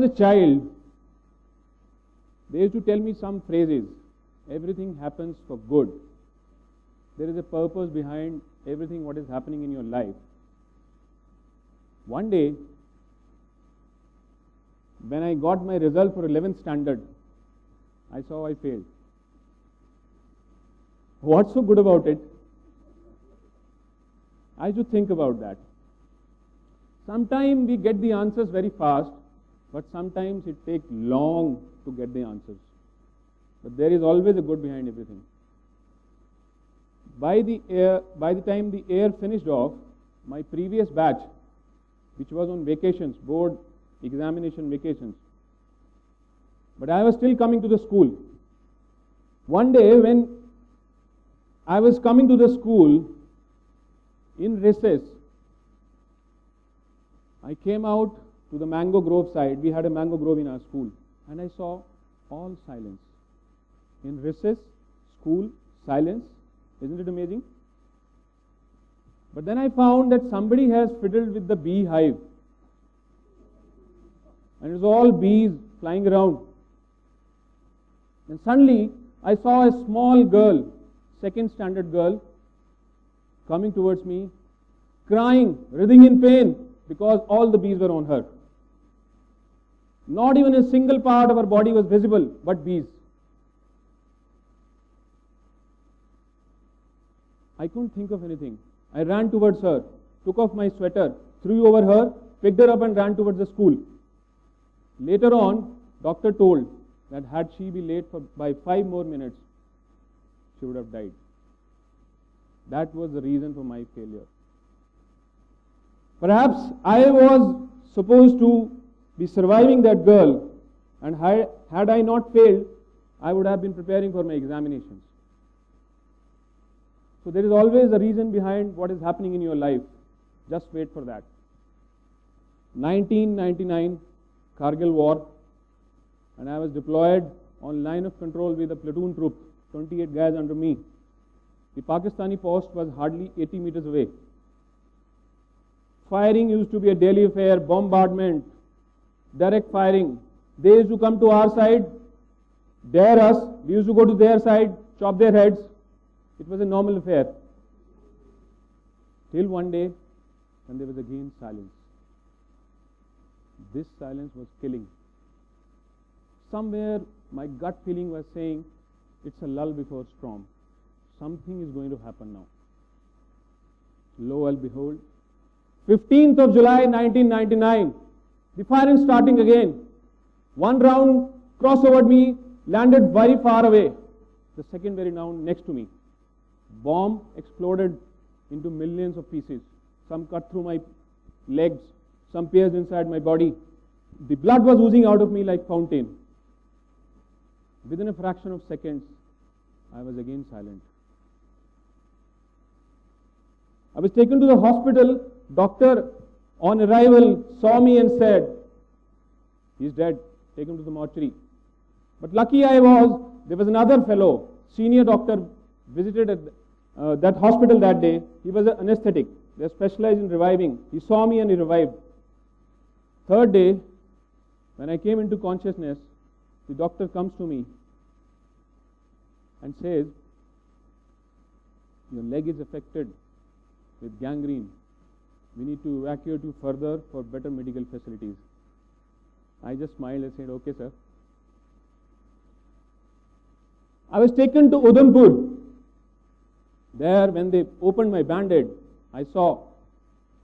was a child, they used to tell me some phrases. Everything happens for good. There is a purpose behind everything what is happening in your life. One day, when I got my result for 11th standard, I saw I failed. What's so good about it? I should think about that. Sometimes we get the answers very fast, but sometimes it takes long to get the answers. But there is always a good behind everything. By the time the year finished off, my previous batch, which was on vacations, board examination vacations, but I was still coming to the school. One day when I was coming to the school, in recess, I came out to the mango grove side. We had a mango grove in our school, and I saw all silence. In recess, school, silence. Isn't it amazing? But then I found that somebody has fiddled with the beehive, and it was all bees flying around. And suddenly, I saw a small girl, second standard girl, coming towards me, crying, writhing in pain, because all the bees were on her. Not even a single part of her body was visible, but bees. I couldn't think of anything. I ran towards her, took off my sweater, threw over her, picked her up and ran towards the school. Later on, doctor told that had she been late by 5 more minutes, she would have died. That was the reason for my failure. Perhaps I was supposed to be surviving that girl, and had I not failed, I would have been preparing for my examinations. So there is always a reason behind what is happening in your life. Just wait for that. 1999, Kargil War, and I was deployed on line of control with a platoon troop, 28 guys under me. The Pakistani post was hardly 80 meters away. Firing used to be a daily affair, bombardment, direct firing. They used to come to our side, dare us. We used to go to their side, chop their heads. It was a normal affair. Till one day, when there was again silence. This silence was killing. Somewhere my gut feeling was saying, it's a lull before storm. Something is going to happen now. Lo and behold, 15th of July 1999, the firing starting again. One round crossed over me, landed very far away. The second very round next to me. Bomb exploded into millions of pieces. Some cut through my legs, some pierced inside my body. The blood was oozing out of me like fountain. Within a fraction of seconds, I was again silent. I was taken to the hospital. Doctor, on arrival, saw me and said, he's dead, take him to the mortuary. But lucky I was, there was another fellow, senior doctor, visited at that hospital that day. He was an anesthetic. They are specialized in reviving. He saw me and he revived. Third day, when I came into consciousness, the doctor comes to me and says, your leg is affected with gangrene. We need to evacuate you further for better medical facilities. I just smiled and said, okay, sir. I was taken to Udhampur. There, when they opened my band-aid, I saw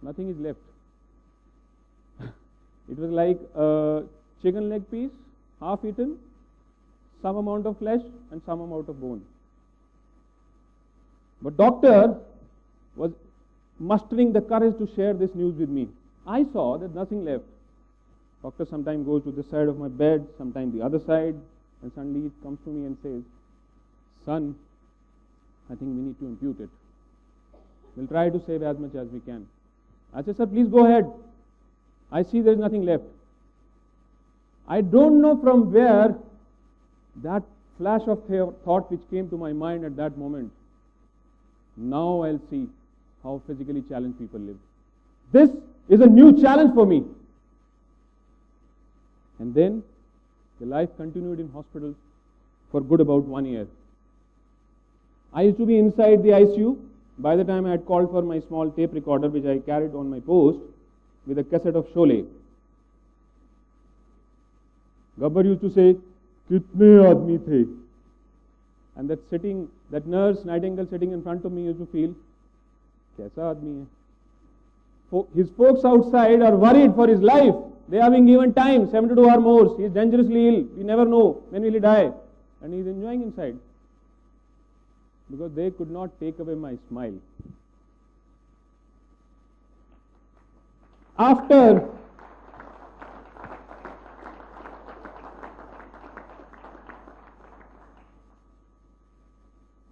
nothing is left. It was like a chicken leg piece, half eaten, some amount of flesh and some amount of bone. But doctor was mustering the courage to share this news with me. I saw that nothing left. Doctor sometimes goes to the side of my bed, sometimes the other side, and suddenly he comes to me and says, son, I think we need to ampute it. We'll try to save as much as we can. I said, sir, please go ahead. I see there is nothing left. I don't know from where that flash of thought which came to my mind at that moment. Now I'll see how physically challenged people live. This is a new challenge for me. And then the life continued in hospital for good about 1 year. I used to be inside the ICU. By the time I had called for my small tape recorder, which I carried on my post, with a cassette of Sholay. Gabbar used to say, "Kitne aadmi the?" And that nurse, Nightingale, sitting in front of me used to feel, "Kaisa aadmi hai?" His folks outside are worried for his life. They are being given time, 72 hours more. He is dangerously ill. We never know when will he die. And he is enjoying inside. Because they could not take away my smile. After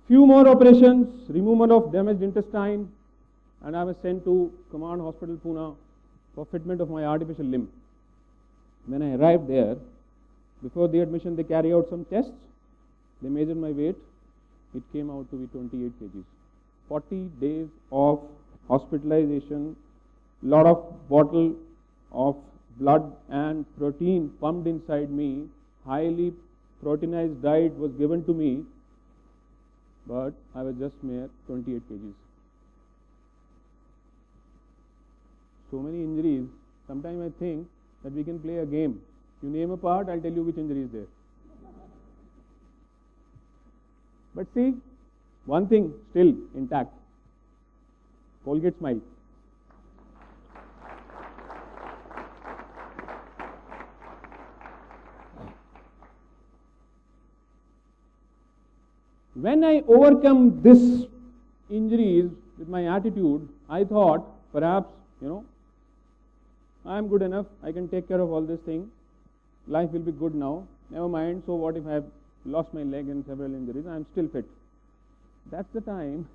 few more operations, removal of damaged intestine, and I was sent to Command Hospital, Pune, for fitment of my artificial limb. When I arrived there, before the admission, they carry out some tests. They measured my weight. It came out to be 28 kgs. 40 days of hospitalization, lot of bottle of blood and protein pumped inside me, highly proteinized diet was given to me, but I was just mere 28 kgs. So many injuries. Sometimes I think that we can play a game. You name a part, I'll tell you which injury is there. But see, one thing still intact. Colgate smile. When I overcome this injuries with my attitude, I thought perhaps, I am good enough, I can take care of all this thing, life will be good now, never mind, so what if I have lost my leg and several injuries, I am still fit. That's the time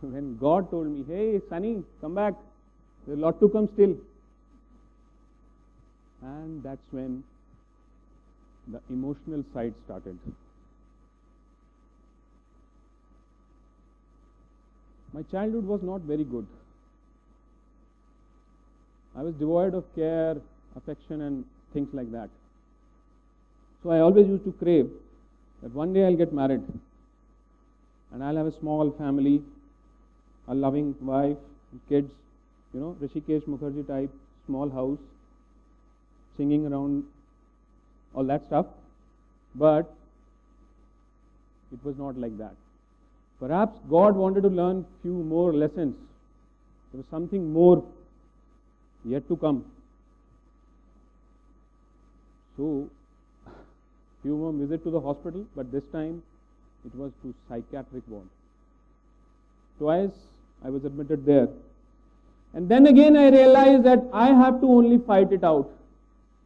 when God told me, "Hey Sonny, come back, there's a lot to come still." And that's when the emotional side started. My childhood was not very good. I was devoid of care, affection and things like that. So I always used to crave that one day I'll get married and I'll have a small family, a loving wife, kids, Rishikesh Mukherjee type, small house, singing around, all that stuff. But it was not like that. Perhaps God wanted to learn few more lessons. There was something more yet to come. So, few more visit to the hospital, but this time it was to psychiatric ward. Twice I was admitted there. And then again I realized that I have to only fight it out.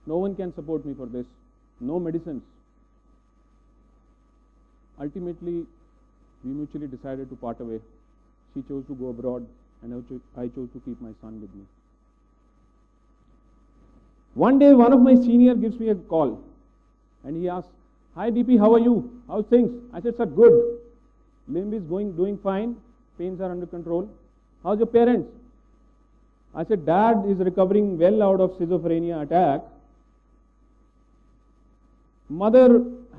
No one can support me for this. No medicines. Ultimately, we mutually decided to part away. She chose to go abroad and I chose to keep my son with me. One day, one of my seniors gives me a call and he asks, "Hi DP, how are you? How's things?" I said, "Sir, good. Limb is doing fine. Pains are under control. How's your parents?" I said, "Dad is recovering well out of schizophrenia attack. Mother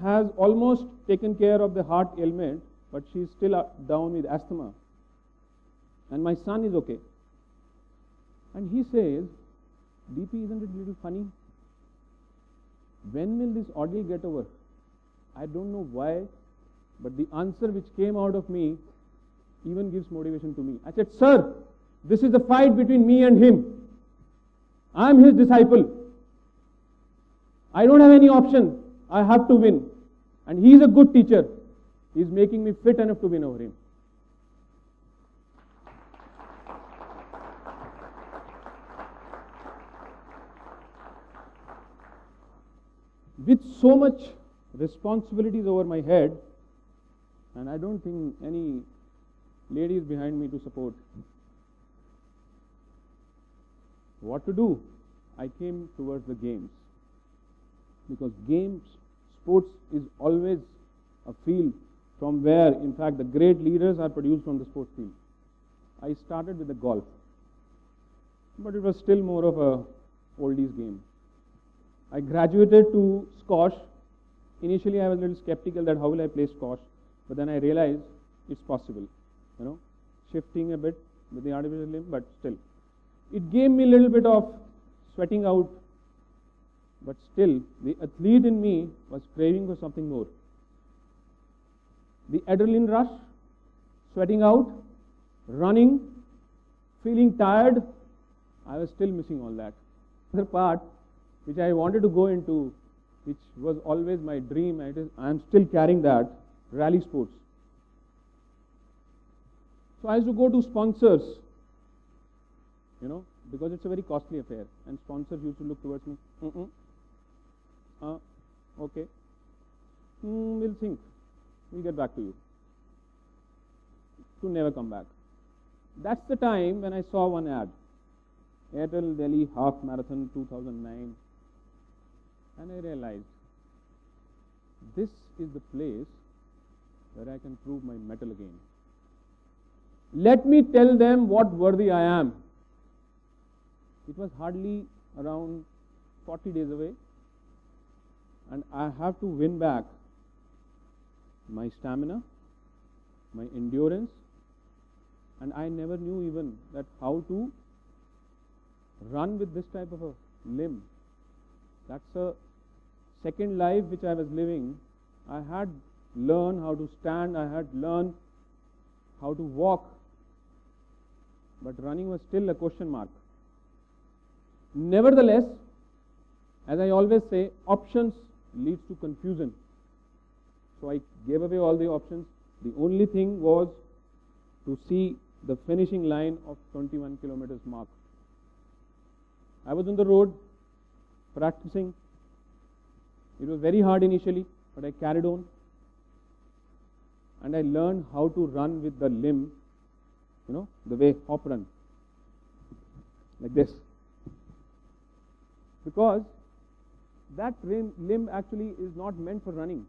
has almost taken care of the heart ailment, but she's still down with asthma. And my son is okay." And he says, "DP, isn't it a little funny? When will this ordeal get over?" I don't know why, but the answer which came out of me even gives motivation to me. I said, "Sir, this is the fight between me and him. I am his disciple. I don't have any option. I have to win. And he is a good teacher. He is making me fit enough to win over him." With so much responsibilities over my head, and I don't think any ladies behind me to support, what to do? I came towards the games. Because games, sports is always a field from where, in fact, the great leaders are produced from the sports field. I started with the golf, but it was still more of a oldies game. I graduated to squash. Initially, I was a little skeptical that how will I play squash, but then I realized it's possible, shifting a bit with the artificial limb, but still. It gave me a little bit of sweating out, but still, the athlete in me was craving for something more. The adrenaline rush, sweating out, running, feeling tired, I was still missing all that. The part which I wanted to go into, which was always my dream, I am still carrying that, rally sports. So I used to go to sponsors, because it's a very costly affair, and sponsors used to look towards me. Okay. We'll think. We'll get back to you. To never come back. That's the time when I saw one ad. Airtel Delhi Half Marathon 2009. And I realized, this is the place where I can prove my mettle again. Let me tell them what worthy I am. It was hardly around 40 days away, and I have to win back my stamina, my endurance, and I never knew even that how to run with this type of a limb. That's a second life which I was living. I had learned how to stand, I had learned how to walk, but running was still a question mark. Nevertheless, as I always say, options leads to confusion. So I gave away all the options. The only thing was to see the finishing line of 21 kilometers mark. I was on the road practicing. It was very hard initially, but I carried on. And I learned how to run with the limb, the way hop run. Like this. Because that limb actually is not meant for running.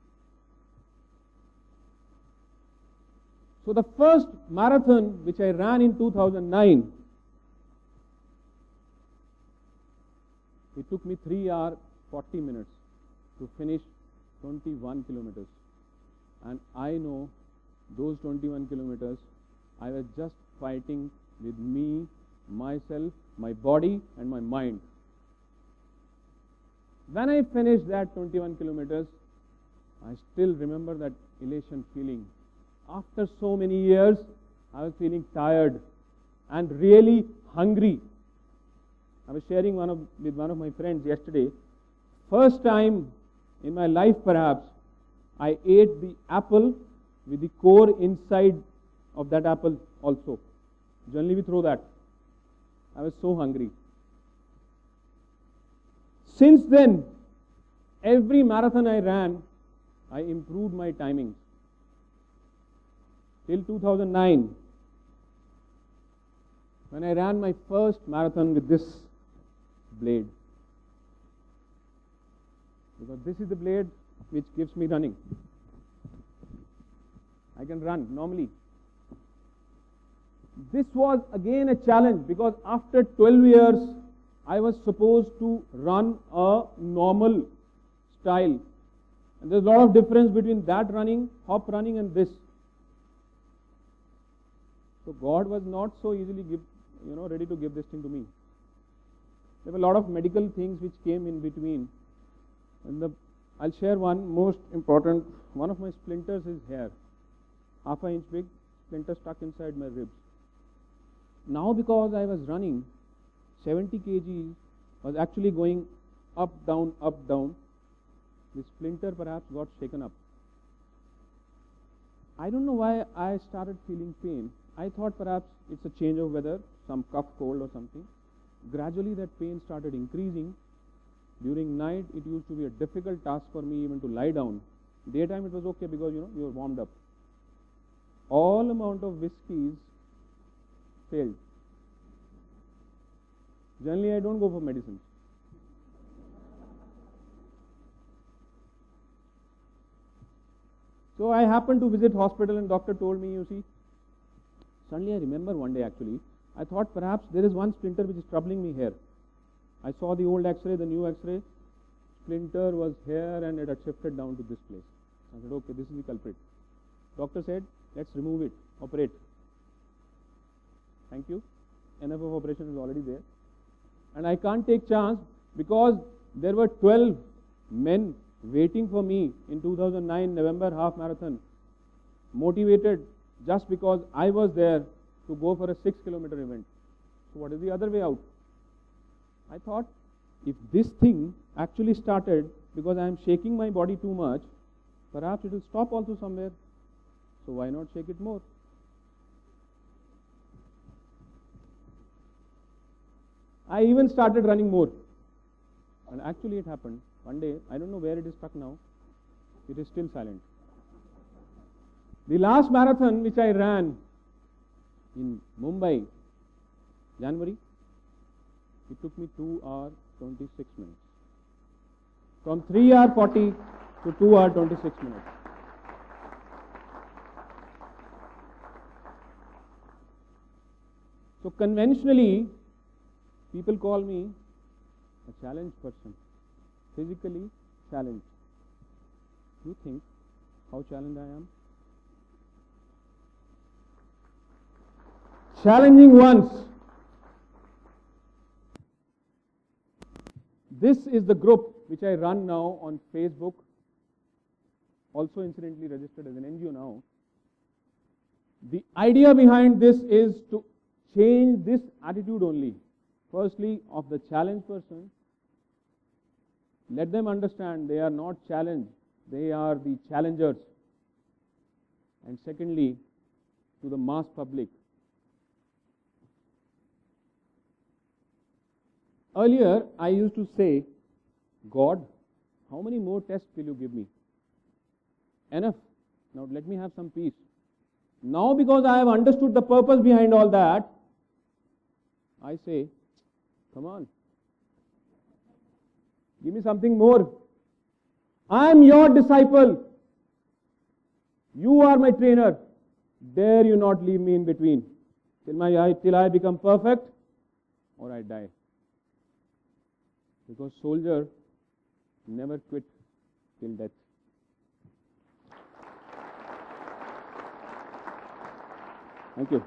So the first marathon which I ran in 2009, it took me 3 hours 40 minutes to finish 21 kilometers. And I know those 21 kilometers, I was just fighting with me, myself, my body and my mind. When I finished that 21 kilometers, I still remember that elation feeling. After so many years, I was feeling tired and really hungry. I was sharing with one of my friends yesterday. First time in my life perhaps, I ate the apple with the core inside of that apple also. Generally we throw that. I was so hungry. Since then, every marathon I ran, I improved my timings. Till 2009, when I ran my first marathon with this blade. Because this is the blade which gives me running. I can run normally. This was again a challenge because after 12 years, I was supposed to run a normal style. And there's a lot of difference between that running, hop running and this. So God was not so easily ready to give this thing to me. There were a lot of medical things which came in between. And I'll share one most important. One of my splinters is here. Half an inch big, splinter stuck inside my ribs. Now because I was running, 70 kg was actually going up, down, up, down. The splinter perhaps got shaken up. I don't know why I started feeling pain. I thought perhaps it's a change of weather, some cough, cold or something. Gradually that pain started increasing. During night it used to be a difficult task for me even to lie down. Daytime it was okay because you were warmed up. All amount of whiskeys failed. Generally I don't go for medicines. So I happened to visit hospital and doctor told me, you see, suddenly I remember one day actually, I thought perhaps there is one splinter which is troubling me here. I saw the old x-ray, the new x-ray, splinter was here and it had shifted down to this place. I said, okay, this is the culprit. Doctor said, let's remove it, operate. Thank you. Enough of operation is already there. And I can't take chance because there were 12 men waiting for me in 2009 November half marathon, motivated just because I was there to go for a 6-kilometer event. So what is the other way out? I thought, if this thing actually started because I am shaking my body too much, perhaps it will stop also somewhere. So why not shake it more? I even started running more. And actually it happened. One day, I don't know where it is stuck now. It is still silent. The last marathon which I ran in Mumbai, January, it took me 2 hours 26 minutes. From 3 hours 40 to 2 hours 26 minutes. So conventionally, people call me a challenged person, physically challenged. You think how challenged I am? Challenging once. This is the group which I run now on Facebook, also incidentally registered as an NGO now. The idea behind this is to change this attitude only. Firstly, of the challenged person, let them understand they are not challenged, they are the challengers. And secondly, to the mass public. Earlier, I used to say, God, how many more tests will you give me? Enough. Now let me have some peace. Now because I have understood the purpose behind all that, I say, come on, give me something more. I am your disciple. You are my trainer. Dare you not leave me in between till I become perfect or I die. Because soldier never quit till death. Thank you.